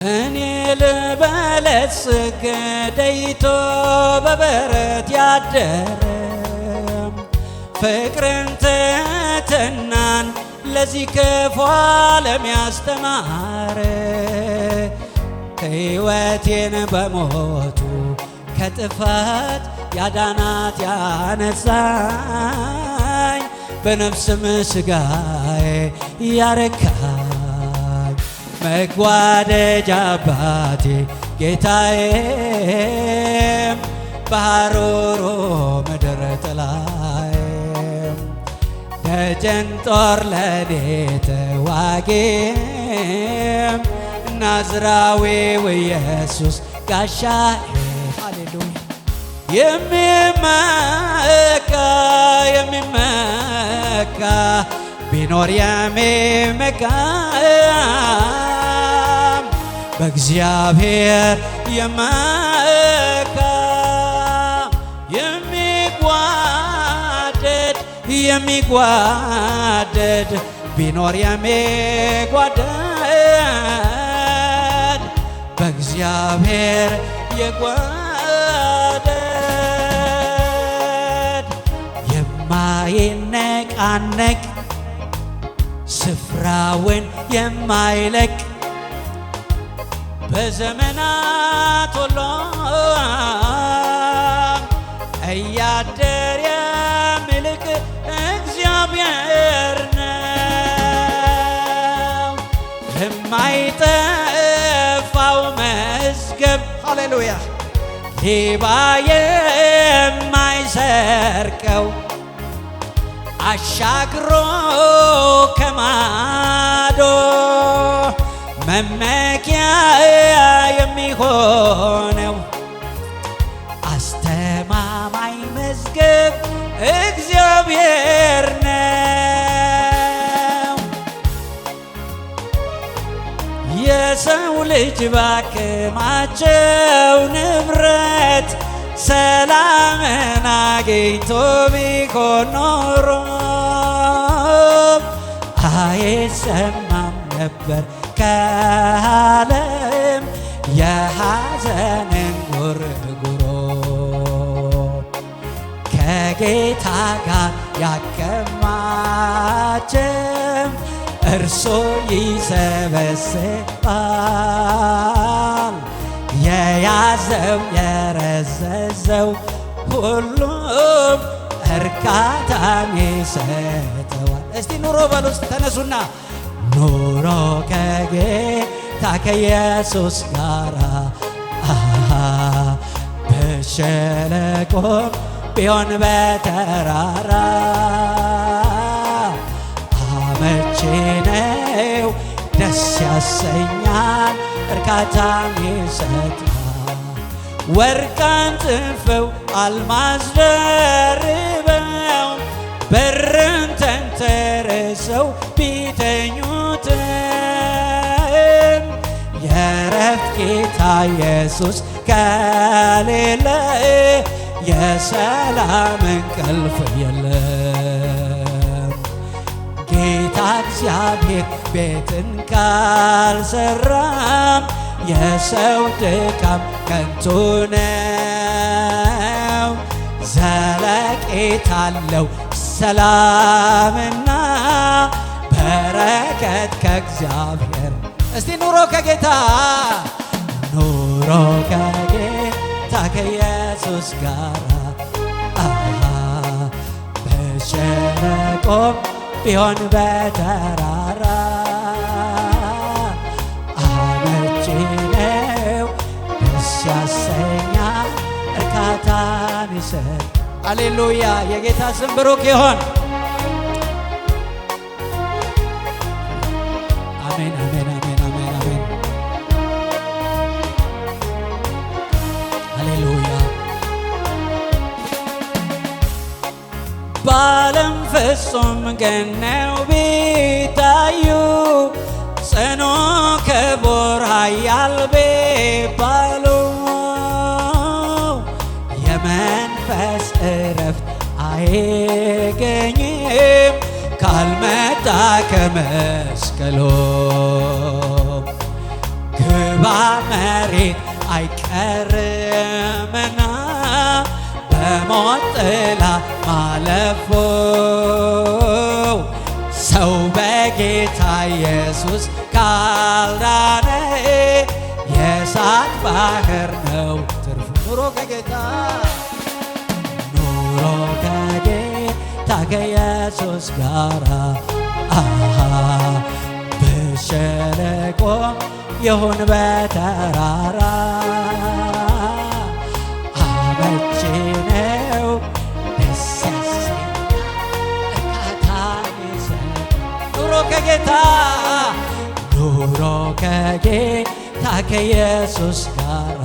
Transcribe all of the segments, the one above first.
እኔ ልበለጽግ ደይቶ በበረት ያደረም ፍቅርን ትሕትናን ለዚህ ክፉ ዓለም ያስተማረ ሕይወቴን በሞቱ ከጥፋት ያዳናት ያነጻኝ በነፍስም ሥጋዬ ያረካኝ መጓደጃ አባቴ ጌታዬም በሐሩሩ ምድር ጥላዬም ደጀን ጦር ለኔ ተዋጊም ናዝራዊው ኢየሱስ ጋሻዬ ሃሌሉያ የሚመካ ቢኖር የሚመካ በእግዚአብሔር የመካ የሚጓደድ ቢኖር የሚጓደድ በእግዚአብሔር የጓደድ የማይነቃነቅ ስፍራውን የማይለቅ በዘመናት ሁሉ እያደር የሚልክ እግዚአብሔር ነው። የማይጠፋው መዝገብ ሃሌሉያ ሌባ የማይሰርቀው አሻግሮ ከማዶ መመኪያ የሚሆነው አስተማማኝ መዝገብ እግዚአብሔር ነው። የሰው ልጅ ባከማቸው ንብረት ሰላምን አግኝቶ ቢሆን ኖሮ አይሰማም ነበር ከዓለም የሐዘንን ጉርጉሮ ከጌታ ጋር ያከማቸም እርሱ ይሰበስባል የያዘው የረዘዘው ሁሉም እርካታን ይሰጠዋል። እስቲ ኑሮ በሉ ውስጥ ተነሱና ኑሮ ከጌታ ከኢየሱስ ጋር በሸለቆም ቢሆን በተራራ አመቺ ነው፣ ደስ ያሰኛል፣ እርካታን ይሰጣል። ወርቅ አንጥፈው አልማዝ ደርበው ብርን ተንተርሰው ቢተኙትም የዕረፍት ጌታ ኢየሱስ ከሌለ የሰላም እንቅልፍ የለም። ጌታ እግዚአብሔር ቤትን ካልሰራም የሰው ድካም ከንቱ ነው። ዘለቄታ አለው ሰላምና በረከት ከእግዚአብሔር። እስቲ ኑሮ ከጌታ ከኢየሱስ ጋር በሸለቆም ቢሆን በተራራ አመቺ ነው፣ ደስ ያሰኛል፣ እርካታን ይሰጥ። ሃሌሉያ የጌታ ስም ብሩክ ይሆን። አሜን አሜን አሜን አሜን አሜን ሃሌሉያ። በዓለም ፍጹም ገነው ቢታዩ ጽኑ ክቡር ኃያል ቢባሉ የመንፈስ ዕረፍት አይገኝም ካልመጣ ከመስቀሉ መሬት አይቀርምና በሞት ጥላ ማለፉ ሰው በጌታ ኢየሱስ ካልዳነ የእሳት ባህር ነው ትርፉ። ኑሮ ከጌታ ከኢየሱስ ጋራ በሸለቆ ይሁን በተራራ አመቺ ነው ደስ ያሰኛል እርካታን ይሰጣል። ኑሮ ከጌታ ከኢየሱስ ጋራ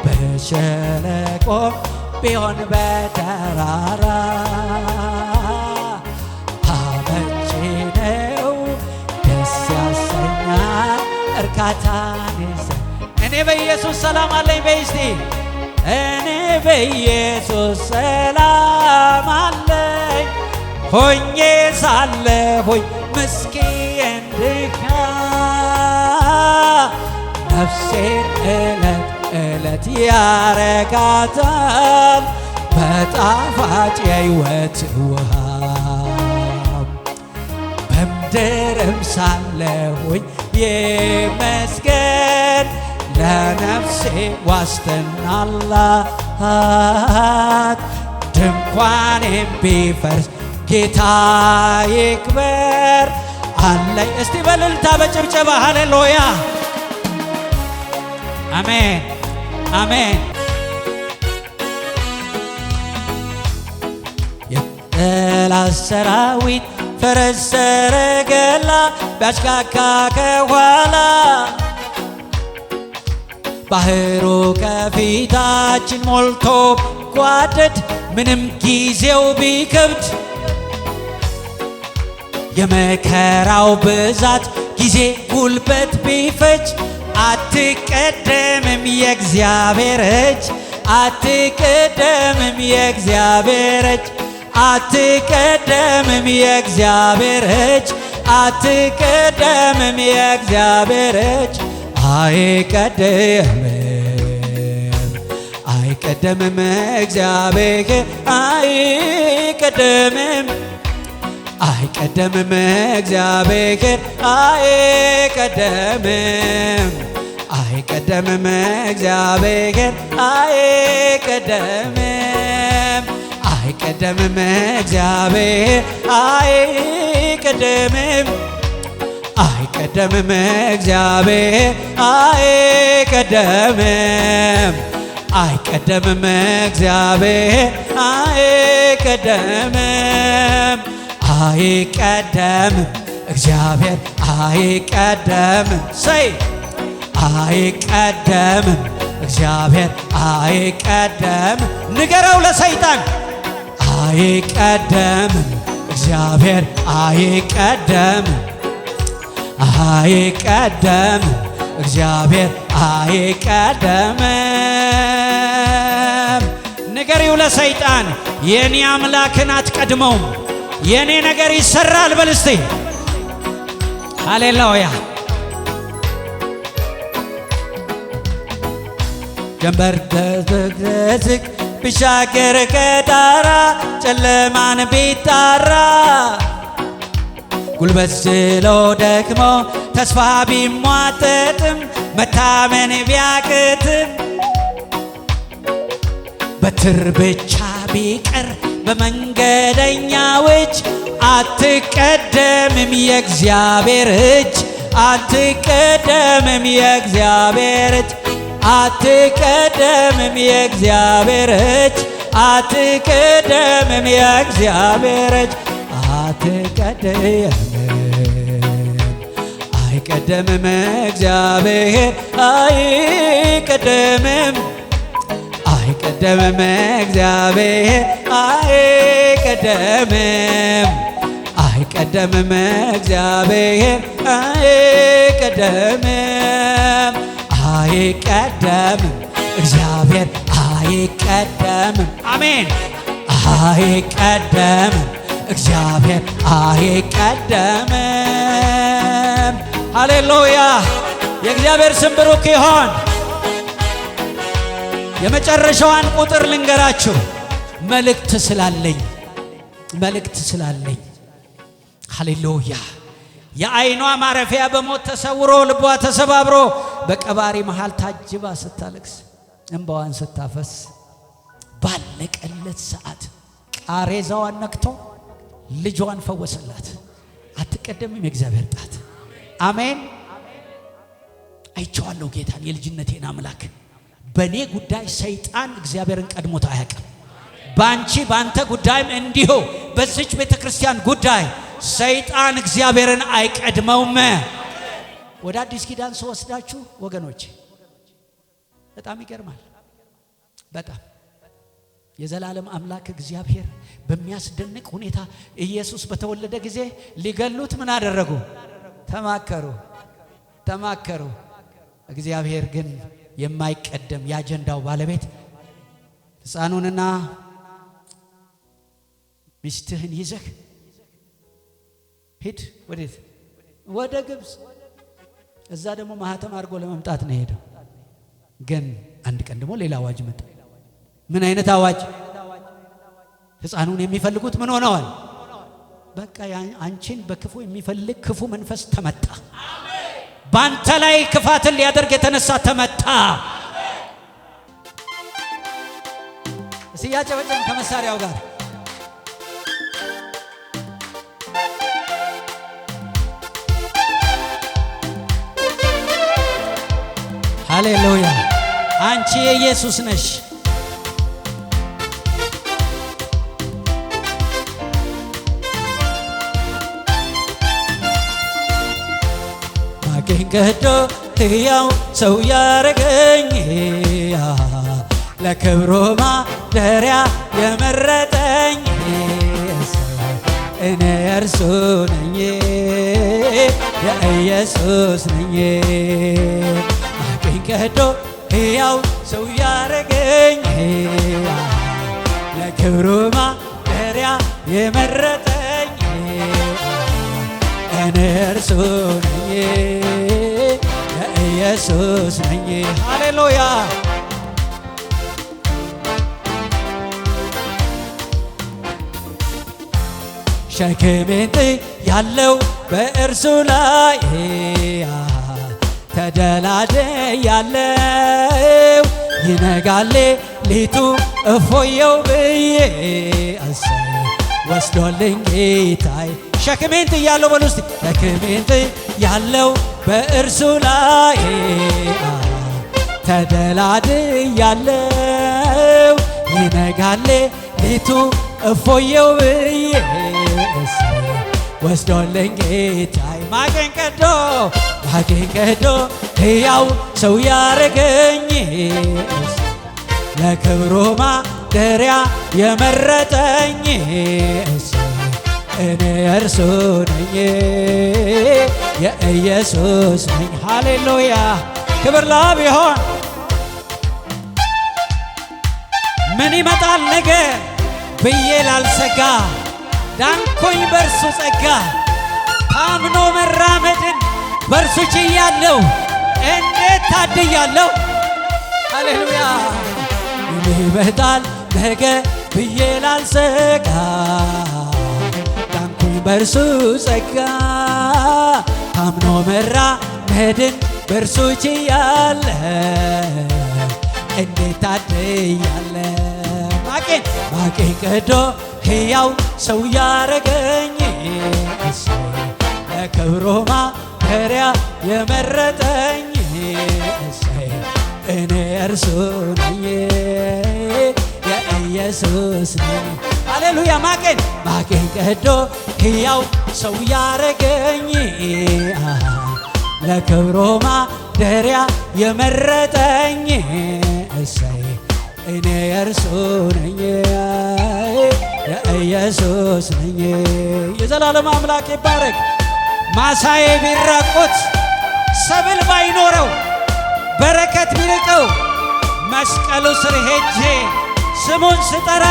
በሸለቆ ቢሆን በተራራ አመቺ ነው ደስ ያሰኛል እርካታን ይሰጣል። እኔ በኢየሱስ ሰላም አለኝ በይ እስቲ። እኔ በኢየሱስ ሰላም አለኝ ሆኜ ሳለሁኝ ምስኪን ድካም ነፍሴን ዕለት ያረካታል በጣፋጭ የሕይወት ውሃ በምድርም ሳለሁኝ ይመስገን ለነፍሴ ዋስትና አላት። ድንኳኔም ቢፈርስ ጌታ ይክበር አለኝ። እስቲ በእልልታ በጭብጨባ ሃሌሉያ አሜን አሜን። የጠላት ሰራዊት ፈረስ ሰረገላ ቢያሽካካ ከኋላ ባህሩ ከፊታችን ሞልቶ ጓደድ ምንም ጊዜው ቢከብድ የመከራው ብዛት ጊዜ ጉልበት ቢፈጅ አትቀደምም የእግዚአብሔር እጅ አትቀደምም የእግዚአብሔር እጅ አትቀደምም የእግዚአብሔር እጅ አትቀደምም የእግዚአብሔር እጅ አይቀደምም እግዚአብሔር አይቀደምም እግዚአብሔር አይቀደምም እግዚአብሔር አይቀደምም እግዚአብሔር አይቀደምም እግዚአብሔር አይቀደምም እግዚአብሔር አይቀደምም እግዚአብሔር አይቀደምም ሰይ አይቀደምም እግዚአብሔር አይቀደምም። ንገረው ለሰይጣን አይቀደምም እግዚአብሔር አይቀደምም እግዚአብሔር አይቀደምም። ንገሪው ለሰይጣን የኔ አምላክን አትቀድመውም የኔ ነገር ይሰራል በል እስቲ ሃሌሉያ። ጀንበር ተዝቅ ቢሻገር ከጣራ ጨለማን ቢጣራ ጉልበት ስሎ ደክሞ ተስፋ ቢሟጠጥም መታመን ቢያቅትም በትር ብቻ ቢቀር በመንገደኛው እጅ አትቀደምም የእግዚአብሔር እጅ አትቀደምም የእግዚአብሔር እጅ አትቀደምም የእግዚአብሔር እጅ አትቀደምም የእግዚአብሔር እጅ አይቀደምም እግዚአብሔር አይቀደምም እግዚአብሔር አይቀደምም እግዚአብሔር አይቀደምም እግዚአብሔር አይቀደምም አሜን አይቀደምም እግዚአብሔር አይቀደምም ሃሌሉያ የእግዚአብሔር ስም ብሩክ ይሁን። የመጨረሻዋን ቁጥር ልንገራችሁ። መልእክት ስላለኝ ሃሌሉያ። የዓይኗ ማረፊያ በሞት ተሰውሮ ልቧ ተሰባብሮ በቀባሪ መሃል ታጅባ ስታለቅስ እንባዋን ስታፈስ ባለቀለት ሰዓት ቃሬዛዋን ነክቶ ልጇን ፈወሰላት። አትቀደምም የእግዚአብሔር ጣት። አሜን። አይቼዋለሁ ጌታን የልጅነቴን አምላክ። በኔ ጉዳይ ሰይጣን እግዚአብሔርን ቀድሞት አያውቅም። ባንተ ጉዳይም እንዲሁ በዚች ቤተክርስቲያን ጉዳይ ሰይጣን እግዚአብሔርን አይቀድመውም። ወደ አዲስ ኪዳን ስወስዳችሁ ወገኖች በጣም ይገርማል። በጣም የዘላለም አምላክ እግዚአብሔር በሚያስደንቅ ሁኔታ ኢየሱስ በተወለደ ጊዜ ሊገሉት ምን አደረጉ? ተማከሩ። እግዚአብሔር ግን የማይቀደም የአጀንዳው ባለቤት ሕፃኑንና ሚስትህን ይዘህ ሂድ። ወዴት? ወደ ግብፅ። እዛ ደግሞ ማህተም አድርጎ ለመምጣት ነው ሄደው። ግን አንድ ቀን ደግሞ ሌላ አዋጅ መጣ። ምን አይነት አዋጅ? ሕፃኑን የሚፈልጉት ምን ሆነዋል? በቃ አንቺን በክፉ የሚፈልግ ክፉ መንፈስ ተመታ። ባንተ ላይ ክፋትን ሊያደርግ የተነሳ ተመታ። ሲያጨበጨም ከመሳሪያው ጋር ሃሌሉያ። አንቺ የኢየሱስ ነሽ። ማገንገዶ ሕያው ሰው ያረገኝ ለክብሩ ማደሪያ የመረጠኝ እኔ እርሱ ነኝ የኢየሱስ ነኝ። ማገንገዶ ሕያው ሰው ያረገኝ ለክብሩ ማደሪያ የመረጠኝ እኔ እርሱ ነኝ የኢየሱስ ነኝ። ሃሌሉያ። ሸክሜን ጥያለሁ በእርሱ ላይ ተደላድያለሁ። ይነጋል ሌሊቱ እፎየው ብዬ ወስዶልኝ ጌታዬ። ሸክሜን ጥያለሁ በሉ እስቲ። ሸክሜን ጥያለሁ በእርሱ ላይ ተደላድያለሁ። ይነጋል ሌሊቱ እፎየው ብዬ ወስዶልኝ ጌታዬ። ማቄን ቀዶ ሕያው ሰው ያረገኝ ለክብሩ ማደሪያ የመረጠኝ እኔ እርሱ ነኝ የኢየሱስ ነኝ። ሃሌሉያ። ክብር ለአብ ይሁን። ምን ይመጣል ነገ ብዬ ላልሰጋ ዳንኩኝ በእርሱ ጸጋ። ታምኖ መራመድን በእርሱ ችያለሁ። እንዴት ታድያለሁ። ሃሌሉያ። ምን ይመጣል ነገ ብዬ ላልሰጋ ዳንኩኝ በእርሱ ጸጋ። ታምኖ መራመድን በእርሱ ችያለሁ። እንዴት ታድያለሁ። ማቄን ቀዶ ሕያው ሰው ያረገኝ ለክብሩ ማደሪያ የመረጠኝ እኔ እርሱ ነኝ የኢየሱስ ነኝ። ሃሌሉያ። ማቄን ቀዶ ሕያው ሰው ያረገኝ ለክብሩ ማደሪያ የመረጠኝ እኔ እርሱ ነኝ የኢየሱስ ነኝ። የዘላለም አምላክ ይባረክ። ማሳዬ ቢራቆት ሰብል ባይኖረው በረከት ቢርቀው መስቀሉ ስር ሄጄ ስሙን ስጠራ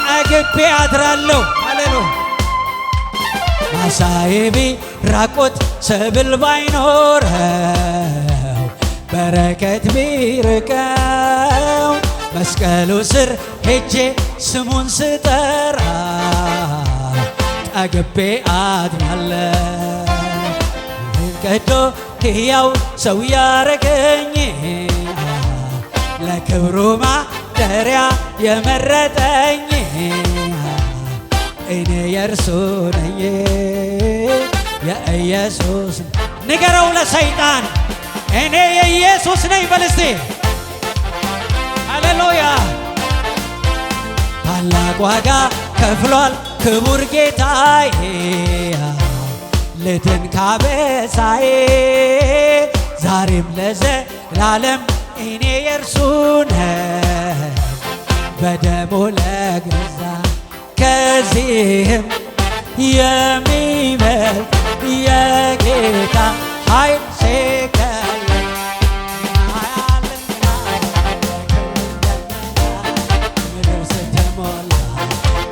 ጠግቤ አድራለሁ። ሃሌሉያ። ማሳዬ ራቆት ሰብል ባይኖረው በረከት ቢርቀው መስቀሉ ስር ሄጄ ስሙን ስጠራ ጠግቤ አድራለሁ። ቀዶ ሕያው ሰው ያረገኝ ለክብሩ ማደሪያ የመረጠኝ እኔ የእርሱ ነኝ የኢየሱስ። ንገረው ለሰይጣን እኔ የኢየሱስ ነኝ በል እስቲ። ሃሌሉያ። ታላቅ ዋጋ ከፍሏል ክቡር ጌታዬ ልድን ካበሳዬ ዛሬም ለዘላለም እኔ የእርሱ ነኝ በደሙ ለገዛ ከዚህም የሚበልጥ የጌታ ኃይል ሲገለጥ ምድር ስትሞላ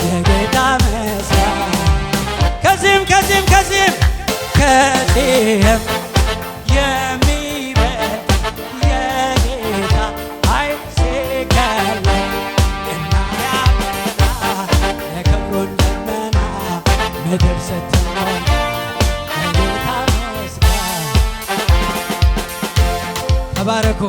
የጌታ ምስጋና ከዚህም የሚበልጥ የጌታ ኃይል ሲገለጥ እናያለን የክብሩን ደመና ምድር ስትሞላ የጌታ ምስጋና። ተባረኩ።